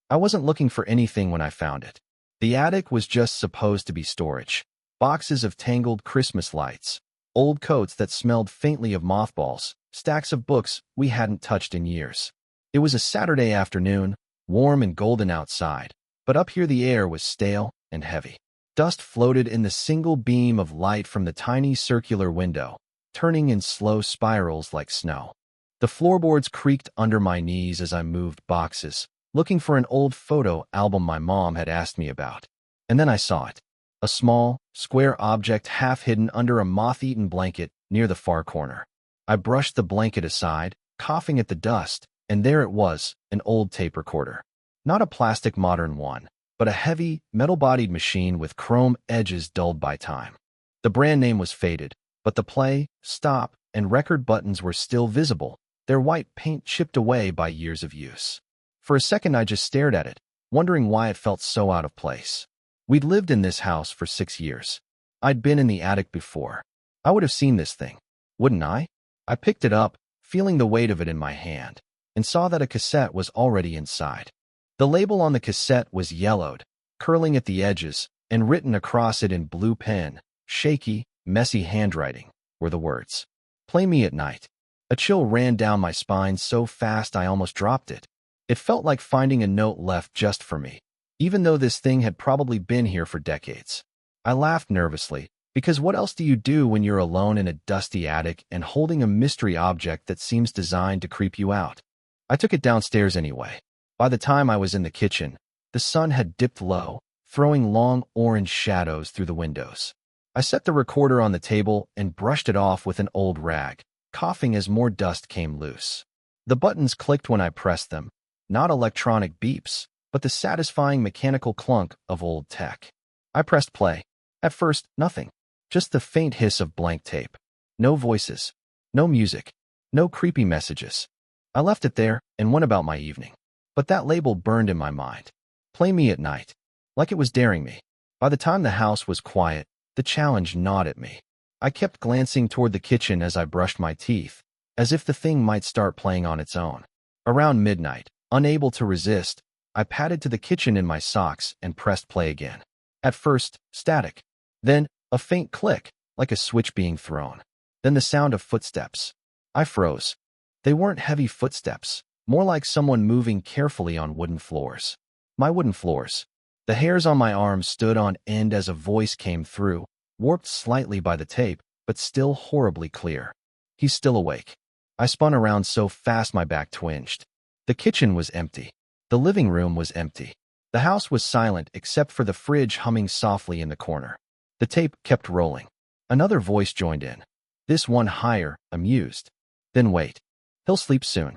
I wasn't looking for anything when I found it. The attic was just supposed to be storage. Boxes of tangled Christmas lights, old coats that smelled faintly of mothballs, stacks of books we hadn't touched in years. It was a Saturday afternoon, warm and golden outside, but up here the air was stale and heavy. Dust floated in the single beam of light from the tiny circular window, turning in slow spirals like snow. The floorboards creaked under my knees as I moved boxes, looking for an old photo album my mom had asked me about. And then I saw it. A small, square object half hidden under a moth-eaten blanket near the far corner. I brushed the blanket aside, coughing at the dust, and there it was, an old tape recorder. Not a plastic modern one, but a heavy, metal-bodied machine with chrome edges dulled by time. The brand name was faded, but the play, stop, and record buttons were still visible, their white paint chipped away by years of use. For a second I just stared at it, wondering why it felt so out of place. We'd lived in this house for 6 years. I'd been in the attic before. I would have seen this thing, wouldn't I? I picked it up, feeling the weight of it in my hand, and saw that a cassette was already inside. The label on the cassette was yellowed, curling at the edges, and written across it in blue pen, shaky, messy handwriting, were the words. "Play me at night." A chill ran down my spine so fast I almost dropped it. It felt like finding a note left just for me, even though this thing had probably been here for decades. I laughed nervously, because what else do you do when you're alone in a dusty attic and holding a mystery object that seems designed to creep you out? I took it downstairs anyway. By the time I was in the kitchen, the sun had dipped low, throwing long orange shadows through the windows. I set the recorder on the table and brushed it off with an old rag, coughing as more dust came loose. The buttons clicked when I pressed them, not electronic beeps, but the satisfying mechanical clunk of old tech. I pressed play. At first, nothing. Just the faint hiss of blank tape. No voices. No music. No creepy messages. I left it there and went about my evening. But that label burned in my mind. Play me at night. Like it was daring me. By the time the house was quiet, the challenge gnawed at me. I kept glancing toward the kitchen as I brushed my teeth, as if the thing might start playing on its own. Around midnight, unable to resist, I padded to the kitchen in my socks and pressed play again. At first, static. Then, a faint click, like a switch being thrown. Then the sound of footsteps. I froze. They weren't heavy footsteps, more like someone moving carefully on wooden floors. My wooden floors. The hairs on my arms stood on end as a voice came through, warped slightly by the tape, but still horribly clear. "He's still awake." I spun around so fast my back twinged. The kitchen was empty. The living room was empty. The house was silent except for the fridge humming softly in the corner. The tape kept rolling. Another voice joined in. This one higher, amused. "Then wait. He'll sleep soon."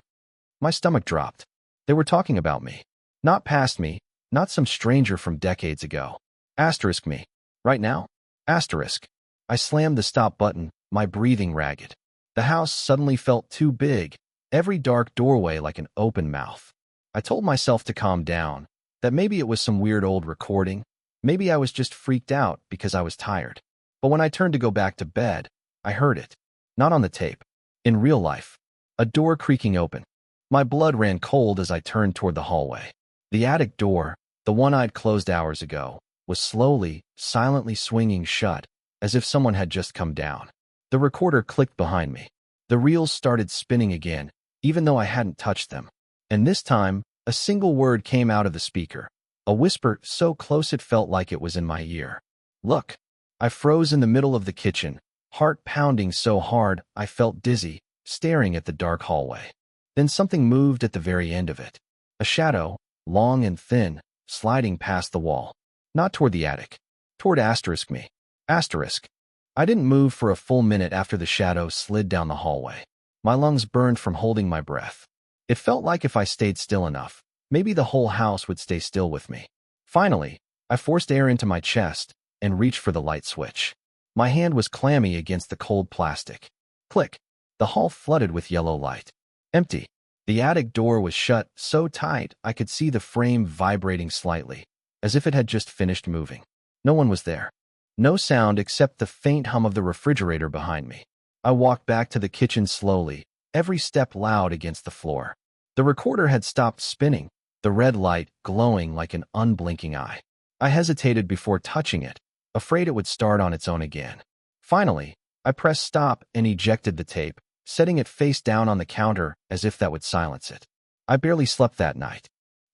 My stomach dropped. They were talking about me. Not past me, not some stranger from decades ago. Asterisk me. Right now? Asterisk. I slammed the stop button, my breathing ragged. The house suddenly felt too big, every dark doorway like an open mouth. I told myself to calm down, that maybe it was some weird old recording, maybe I was just freaked out because I was tired. But when I turned to go back to bed, I heard it. Not on the tape. In real life. A door creaking open. My blood ran cold as I turned toward the hallway. The attic door, the one I'd closed hours ago, was slowly, silently swinging shut, as if someone had just come down. The recorder clicked behind me. The reels started spinning again, even though I hadn't touched them. And this time, a single word came out of the speaker. A whisper so close it felt like it was in my ear. "Look." I froze in the middle of the kitchen, heart pounding so hard I felt dizzy, staring at the dark hallway. Then something moved at the very end of it. A shadow, long and thin, sliding past the wall. Not toward the attic. Toward asterisk me. Asterisk. I didn't move for a full minute after the shadow slid down the hallway. My lungs burned from holding my breath. It felt like if I stayed still enough, maybe the whole house would stay still with me. Finally, I forced air into my chest and reached for the light switch. My hand was clammy against the cold plastic. Click. The hall flooded with yellow light. Empty. The attic door was shut so tight I could see the frame vibrating slightly, as if it had just finished moving. No one was there. No sound except the faint hum of the refrigerator behind me. I walked back to the kitchen slowly, every step loud against the floor. The recorder had stopped spinning, the red light glowing like an unblinking eye. I hesitated before touching it, afraid it would start on its own again. Finally, I pressed stop and ejected the tape, setting it face down on the counter as if that would silence it. I barely slept that night.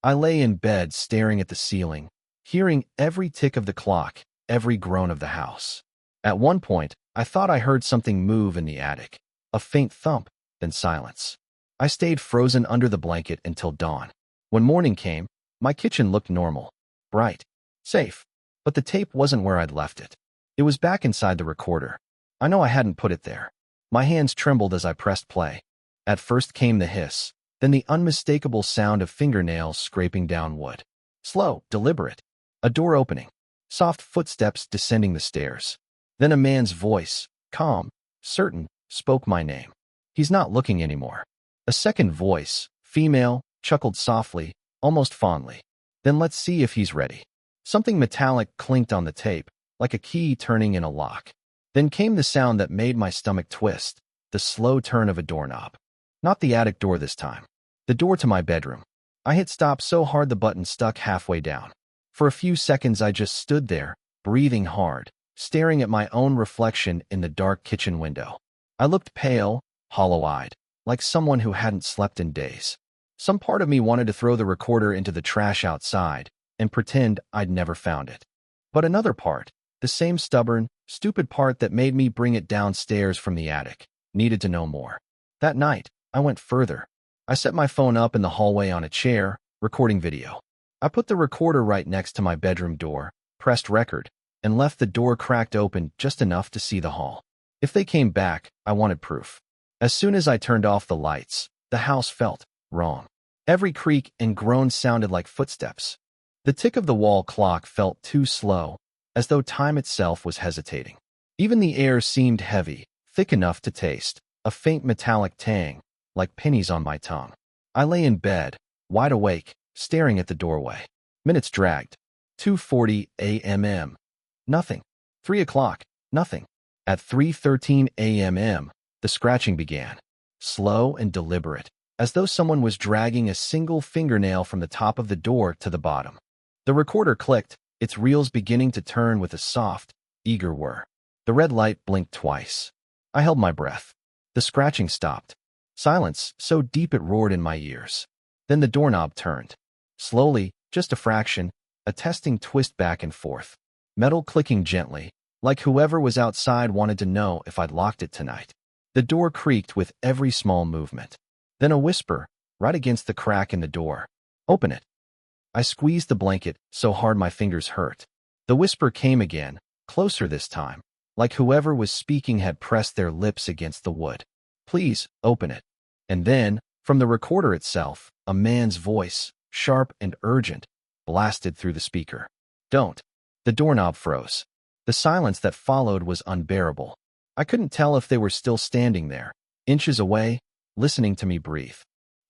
I lay in bed staring at the ceiling, hearing every tick of the clock, every groan of the house. At one point, I thought I heard something move in the attic, a faint thump, then silence. I stayed frozen under the blanket until dawn. When morning came, my kitchen looked normal, bright, safe, but the tape wasn't where I'd left it. It was back inside the recorder. I know I hadn't put it there. My hands trembled as I pressed play. At first came the hiss, then the unmistakable sound of fingernails scraping down wood. Slow, deliberate. A door opening. Soft footsteps descending the stairs. Then a man's voice, calm, certain, spoke my name. He's not looking anymore. A second voice, female, chuckled softly, almost fondly. Then let's see if he's ready. Something metallic clinked on the tape, like a key turning in a lock. Then came the sound that made my stomach twist, the slow turn of a doorknob. Not the attic door this time. The door to my bedroom. I hit stop so hard the button stuck halfway down. For a few seconds I just stood there, breathing hard, staring at my own reflection in the dark kitchen window. I looked pale, hollow-eyed, like someone who hadn't slept in days. Some part of me wanted to throw the recorder into the trash outside and pretend I'd never found it. But another part, the same stubborn, stupid part that made me bring it downstairs from the attic, needed to know more. That night, I went further. I set my phone up in the hallway on a chair, recording video. I put the recorder right next to my bedroom door, pressed record, and left the door cracked open just enough to see the hall. If they came back, I wanted proof. As soon as I turned off the lights, the house felt wrong. Every creak and groan sounded like footsteps. The tick of the wall clock felt too slow, as though time itself was hesitating. Even the air seemed heavy, thick enough to taste, a faint metallic tang, like pennies on my tongue. I lay in bed, wide awake, staring at the doorway. Minutes dragged. 2:40 a.m. Nothing. 3 o'clock. Nothing. At 3:13 a.m., the scratching began. Slow and deliberate, as though someone was dragging a single fingernail from the top of the door to the bottom. The recorder clicked, its reels beginning to turn with a soft, eager whir. The red light blinked twice. I held my breath. The scratching stopped. Silence, so deep it roared in my ears. Then the doorknob turned. Slowly, just a fraction, a testing twist back and forth. Metal clicking gently, like whoever was outside wanted to know if I'd locked it tonight. The door creaked with every small movement. Then a whisper, right against the crack in the door. Open it. I squeezed the blanket so hard my fingers hurt. The whisper came again, closer this time, like whoever was speaking had pressed their lips against the wood. Please, open it. And then, from the recorder itself, a man's voice, sharp and urgent, blasted through the speaker. Don't. The doorknob froze. The silence that followed was unbearable. I couldn't tell if they were still standing there, inches away, listening to me breathe.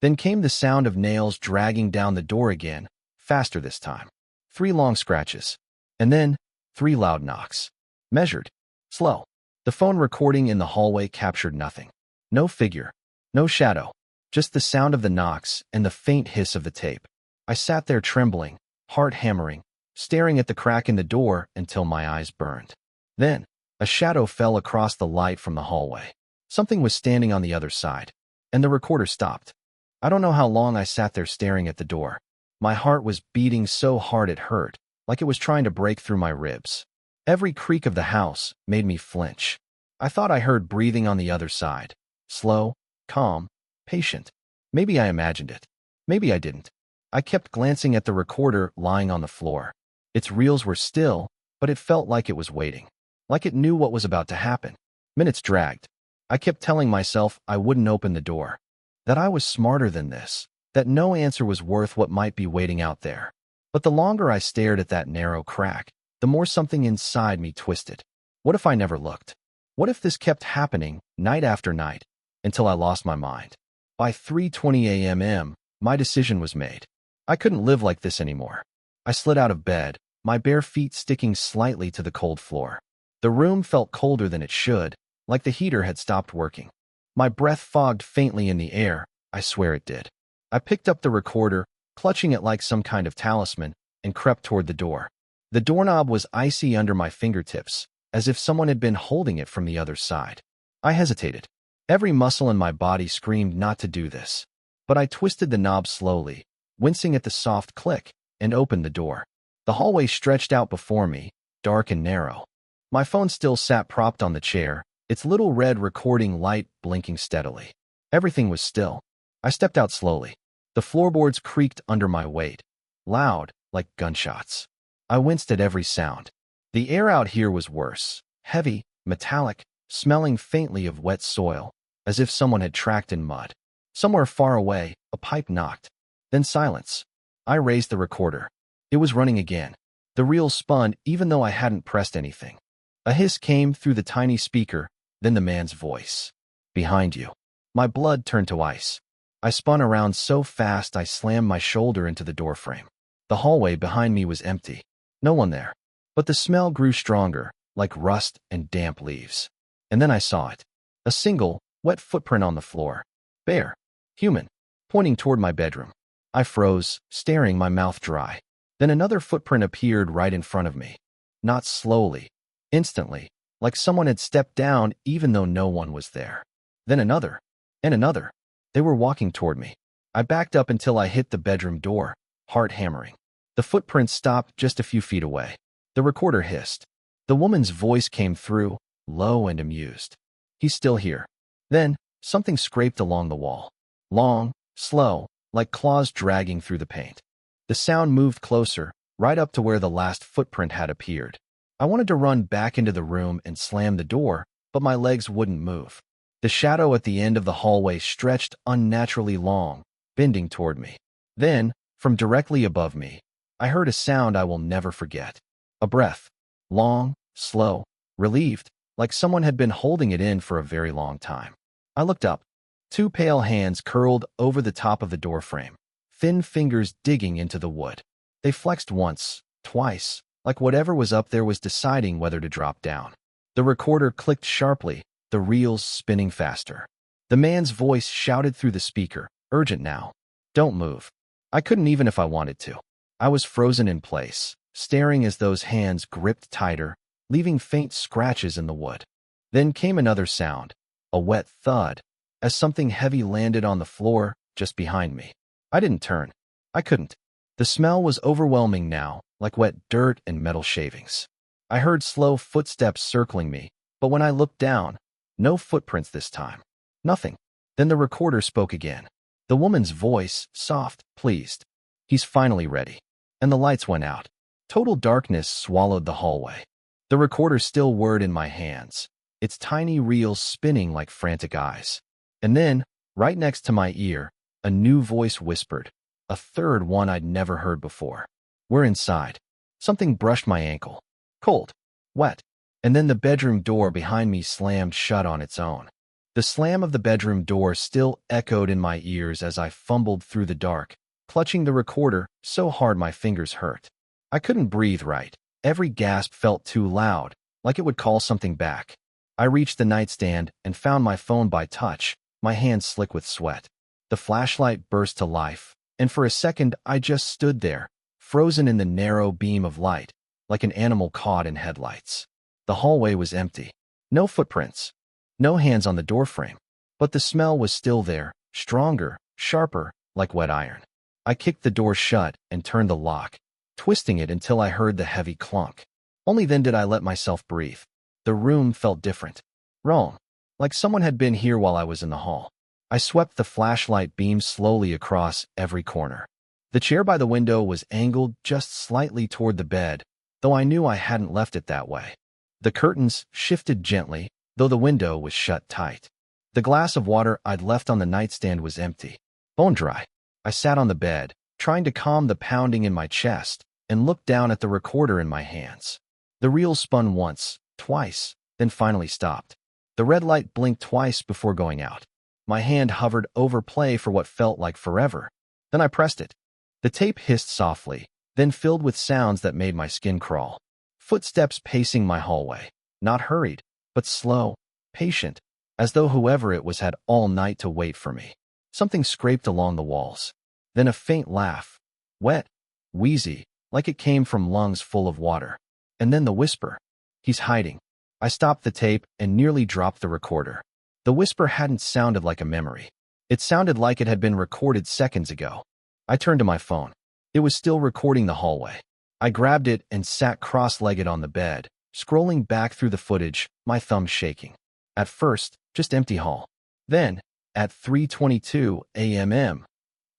Then came the sound of nails dragging down the door again, faster this time. 3 long scratches. And then, 3 loud knocks. Measured. Slow. The phone recording in the hallway captured nothing. No figure. No shadow. Just the sound of the knocks and the faint hiss of the tape. I sat there trembling, heart hammering, staring at the crack in the door until my eyes burned. Then, a shadow fell across the light from the hallway. Something was standing on the other side, and the recorder stopped. I don't know how long I sat there staring at the door. My heart was beating so hard it hurt, like it was trying to break through my ribs. Every creak of the house made me flinch. I thought I heard breathing on the other side. Slow, calm, patient. Maybe I imagined it. Maybe I didn't. I kept glancing at the recorder lying on the floor. Its reels were still, but it felt like it was waiting. Like it knew what was about to happen. Minutes dragged. I kept telling myself I wouldn't open the door. That I was smarter than this. That no answer was worth what might be waiting out there. But the longer I stared at that narrow crack, the more something inside me twisted. What if I never looked? What if this kept happening, night after night, until I lost my mind? By 3:20 a.m., my decision was made. I couldn't live like this anymore. I slid out of bed, my bare feet sticking slightly to the cold floor. The room felt colder than it should, like the heater had stopped working. My breath fogged faintly in the air, I swear it did. I picked up the recorder, clutching it like some kind of talisman, and crept toward the door. The doorknob was icy under my fingertips, as if someone had been holding it from the other side. I hesitated. Every muscle in my body screamed not to do this. But I twisted the knob slowly, wincing at the soft click, and opened the door. The hallway stretched out before me, dark and narrow. My phone still sat propped on the chair, its little red recording light blinking steadily. Everything was still. I stepped out slowly. The floorboards creaked under my weight, loud, like gunshots. I winced at every sound. The air out here was worse, heavy, metallic, smelling faintly of wet soil, as if someone had tracked in mud. Somewhere far away, a pipe knocked. Then silence. I raised the recorder. It was running again. The reel spun even though I hadn't pressed anything. A hiss came through the tiny speaker, then the man's voice. "Behind you." My blood turned to ice. I spun around so fast I slammed my shoulder into the doorframe. The hallway behind me was empty. No one there. But the smell grew stronger, like rust and damp leaves. And then I saw it. A single, wet footprint on the floor. Bare. Human. Pointing toward my bedroom. I froze, staring, my mouth dry. Then another footprint appeared right in front of me. Not slowly. Instantly. Like someone had stepped down even though no one was there. Then another. And another. They were walking toward me. I backed up until I hit the bedroom door, heart hammering. The footprints stopped just a few feet away. The recorder hissed. The woman's voice came through, low and amused. "He's still here." Then, something scraped along the wall. Long, slow, like claws dragging through the paint. The sound moved closer, right up to where the last footprint had appeared. I wanted to run back into the room and slam the door, but my legs wouldn't move. The shadow at the end of the hallway stretched unnaturally long, bending toward me. Then, from directly above me, I heard a sound I will never forget. A breath. Long, slow, relieved, like someone had been holding it in for a very long time. I looked up. Two pale hands curled over the top of the doorframe, thin fingers digging into the wood. They flexed once, twice, like whatever was up there was deciding whether to drop down. The recorder clicked sharply, the reels spinning faster. The man's voice shouted through the speaker, urgent now. "Don't move." I couldn't even if I wanted to. I was frozen in place, staring as those hands gripped tighter, leaving faint scratches in the wood. Then came another sound, a wet thud, as something heavy landed on the floor just behind me. I didn't turn. I couldn't. The smell was overwhelming now, like wet dirt and metal shavings. I heard slow footsteps circling me, but when I looked down, no footprints this time. Nothing. Then the recorder spoke again. The woman's voice, soft, pleased. "He's finally ready." And the lights went out. Total darkness swallowed the hallway. The recorder still whirred in my hands, its tiny reels spinning like frantic eyes. And then, right next to my ear, a new voice whispered, a third one I'd never heard before. "We're inside." Something brushed my ankle. Cold. Wet. And then the bedroom door behind me slammed shut on its own. The slam of the bedroom door still echoed in my ears as I fumbled through the dark, clutching the recorder so hard my fingers hurt. I couldn't breathe right. Every gasp felt too loud, like it would call something back. I reached the nightstand and found my phone by touch, my hands slick with sweat. The flashlight burst to life, and for a second I just stood there, frozen in the narrow beam of light, like an animal caught in headlights. The hallway was empty. No footprints. No hands on the doorframe. But the smell was still there, stronger, sharper, like wet iron. I kicked the door shut and turned the lock, twisting it until I heard the heavy clunk. Only then did I let myself breathe. The room felt different. Wrong. Like someone had been here while I was in the hall. I swept the flashlight beam slowly across every corner. The chair by the window was angled just slightly toward the bed, though I knew I hadn't left it that way. The curtains shifted gently, though the window was shut tight. The glass of water I'd left on the nightstand was empty, bone dry. I sat on the bed, trying to calm the pounding in my chest, and looked down at the recorder in my hands. The reel spun once, twice, then finally stopped. The red light blinked twice before going out. My hand hovered over play for what felt like forever. Then I pressed it. The tape hissed softly, then filled with sounds that made my skin crawl. Footsteps pacing my hallway, not hurried, but slow, patient, as though whoever it was had all night to wait for me. Something scraped along the walls. Then a faint laugh, Wet, wheezy, like it came from lungs full of water. And then the whisper. He's hiding. I stopped the tape and nearly dropped the recorder. The whisper hadn't sounded like a memory. It sounded like it had been recorded seconds ago. I turned to my phone. It was still recording the hallway. I grabbed it and sat cross-legged on the bed, scrolling back through the footage, my thumbs shaking. At first, just empty hall. Then, at 3:22 a.m.,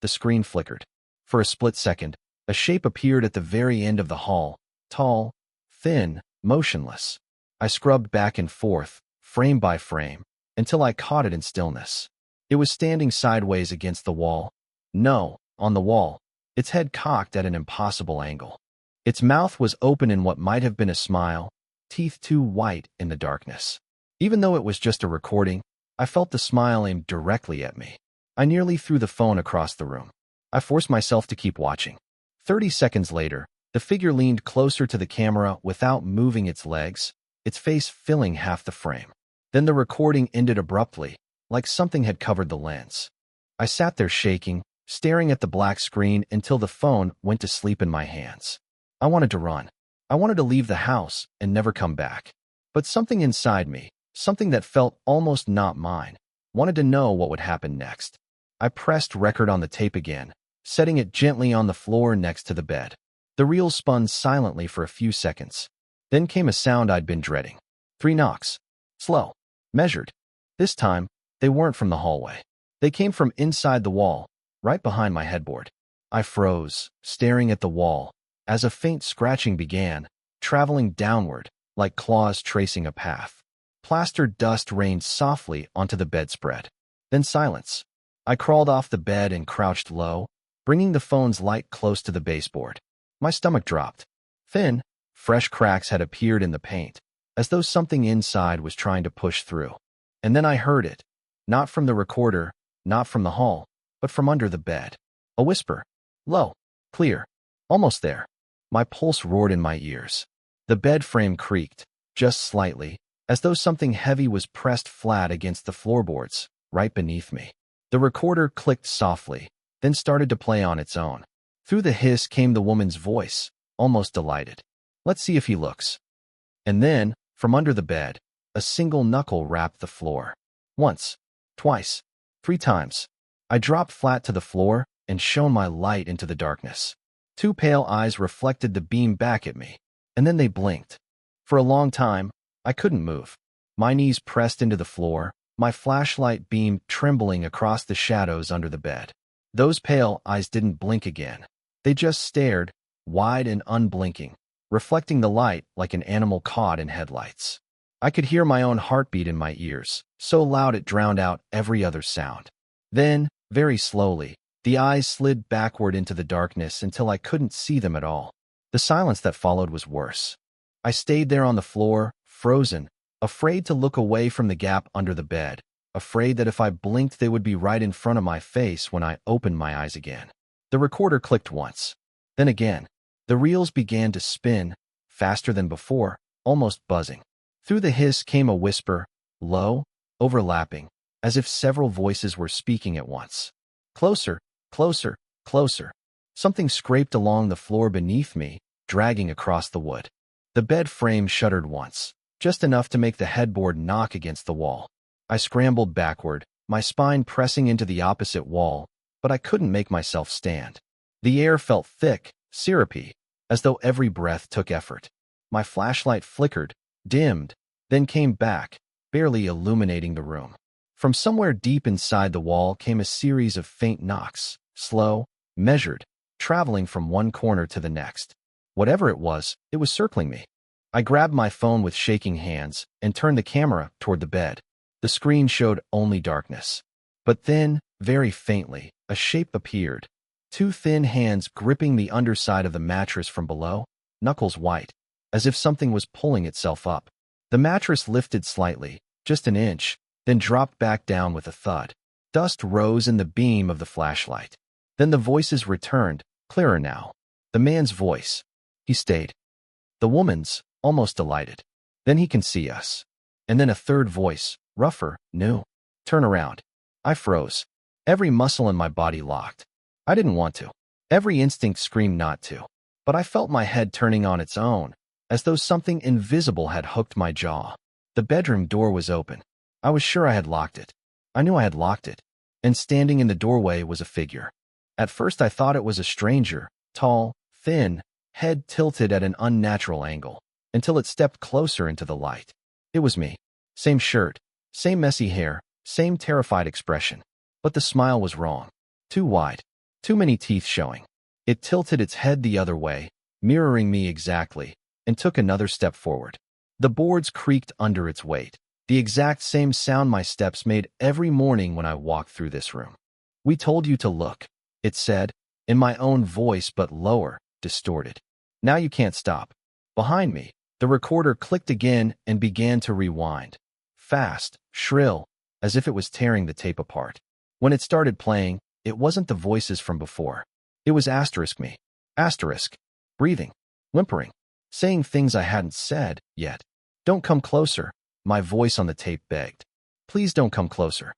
the screen flickered. For a split second, a shape appeared at the very end of the hall, tall, thin, motionless. I scrubbed back and forth, frame by frame, until I caught it in stillness. It was standing sideways against the wall. No, on the wall, its head cocked at an impossible angle. Its mouth was open in what might have been a smile, teeth too white in the darkness. Even though it was just a recording, I felt the smile aimed directly at me. I nearly threw the phone across the room. I forced myself to keep watching. 30 seconds later, the figure leaned closer to the camera without moving its legs, its face filling half the frame. Then the recording ended abruptly, like something had covered the lens. I sat there shaking, staring at the black screen until the phone went to sleep in my hands. I wanted to run. I wanted to leave the house and never come back. But something inside me, something that felt almost not mine, wanted to know what would happen next. I pressed record on the tape again, setting it gently on the floor next to the bed. The reel spun silently for a few seconds. Then came a sound I'd been dreading. 3 knocks. Slow. Measured. This time, they weren't from the hallway. They came from inside the wall, right behind my headboard. I froze, staring at the wall, as a faint scratching began, traveling downward, like claws tracing a path. Plastered dust rained softly onto the bedspread. Then silence. I crawled off the bed and crouched low, bringing the phone's light close to the baseboard. My stomach dropped. Thin, fresh cracks had appeared in the paint, as though something inside was trying to push through. And then I heard it. Not from the recorder, not from the hall, but from under the bed. A whisper. Low. Clear. Almost there. My pulse roared in my ears. The bed frame creaked, just slightly, as though something heavy was pressed flat against the floorboards, right beneath me. The recorder clicked softly, then started to play on its own. Through the hiss came the woman's voice, almost delighted. Let's see if he looks. And then, from under the bed, a single knuckle rapped the floor. Once, twice, 3 times. I dropped flat to the floor and shone my light into the darkness. 2 pale eyes reflected the beam back at me, and then they blinked. For a long time, I couldn't move. My knees pressed into the floor, my flashlight beam trembling across the shadows under the bed. Those pale eyes didn't blink again. They just stared, wide and unblinking, reflecting the light like an animal caught in headlights. I could hear my own heartbeat in my ears, so loud it drowned out every other sound. Then, very slowly, the eyes slid backward into the darkness until I couldn't see them at all. The silence that followed was worse. I stayed there on the floor, frozen, afraid to look away from the gap under the bed, afraid that if I blinked they would be right in front of my face when I opened my eyes again. The recorder clicked once. Then again. The reels began to spin, faster than before, almost buzzing. Through the hiss came a whisper, low, overlapping, as if several voices were speaking at once. Closer, closer, closer. Something scraped along the floor beneath me, dragging across the wood. The bed frame shuddered once, just enough to make the headboard knock against the wall. I scrambled backward, my spine pressing into the opposite wall, but I couldn't make myself stand. The air felt thick, syrupy, as though every breath took effort. My flashlight flickered, dimmed, then came back, barely illuminating the room. From somewhere deep inside the wall came a series of faint knocks, slow, measured, traveling from one corner to the next. Whatever it was circling me. I grabbed my phone with shaking hands and turned the camera toward the bed. The screen showed only darkness. But then, very faintly, a shape appeared. 2 thin hands gripping the underside of the mattress from below, knuckles white, as if something was pulling itself up. The mattress lifted slightly, just an inch, then dropped back down with a thud. Dust rose in the beam of the flashlight. Then the voices returned, clearer now. The man's voice. He stayed. The woman's, almost delighted. Then he can see us. And then a third voice, rougher, new. Turn around. I froze. Every muscle in my body locked. I didn't want to. Every instinct screamed not to. But I felt my head turning on its own, as though something invisible had hooked my jaw. The bedroom door was open. I was sure I had locked it. I knew I had locked it. And standing in the doorway was a figure. At first I thought it was a stranger, tall, thin, head tilted at an unnatural angle, until it stepped closer into the light. It was me. Same shirt, same messy hair, same terrified expression. But the smile was wrong. Too wide. Too many teeth showing. It tilted its head the other way, mirroring me exactly, and took another step forward. The boards creaked under its weight, the exact same sound my steps made every morning when I walked through this room. "We told you to look," it said, in my own voice but lower, distorted. "Now you can't stop." Behind me, the recorder clicked again and began to rewind. Fast, shrill, as if it was tearing the tape apart. When it started playing, it wasn't the voices from before. It was me. Breathing, whimpering, saying things I hadn't said yet. "Don't come closer," my voice on the tape begged. "Please don't come closer."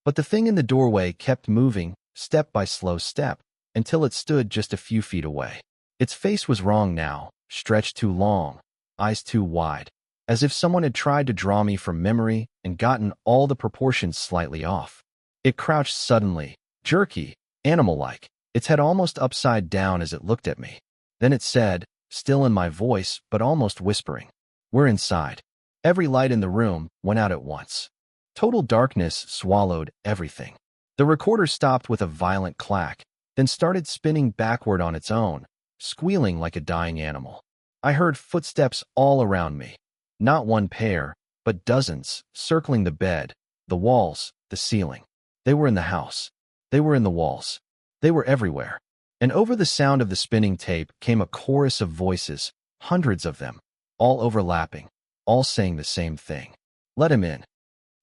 But the thing in the doorway kept moving, step by slow step, until it stood just a few feet away. Its face was wrong now, stretched too long, eyes too wide, as if someone had tried to draw me from memory and gotten all the proportions slightly off. It crouched suddenly, jerky, animal-like, its head almost upside down as it looked at me. Then it said, still in my voice but almost whispering, "We're inside." Every light in the room went out at once. Total darkness swallowed everything. The recorder stopped with a violent clack, then started spinning backward on its own, squealing like a dying animal. I heard footsteps all around me. Not one pair, but dozens, circling the bed, the walls, the ceiling. They were in the house. They were in the walls. They were everywhere. And over the sound of the spinning tape came a chorus of voices, hundreds of them, all overlapping, all saying the same thing. "Let him in."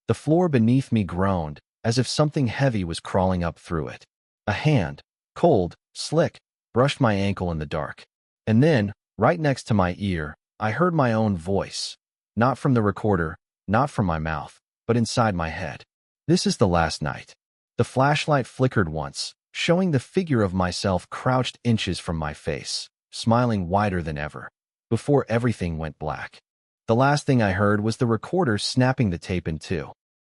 The floor beneath me groaned, as if something heavy was crawling up through it. A hand, cold, slick, brushed my ankle in the dark. And then, right next to my ear, I heard my own voice. Not from the recorder, not from my mouth, but inside my head. "This is the last night." The flashlight flickered once, showing the figure of myself crouched inches from my face, smiling wider than ever, before everything went black. The last thing I heard was the recorder snapping the tape in two.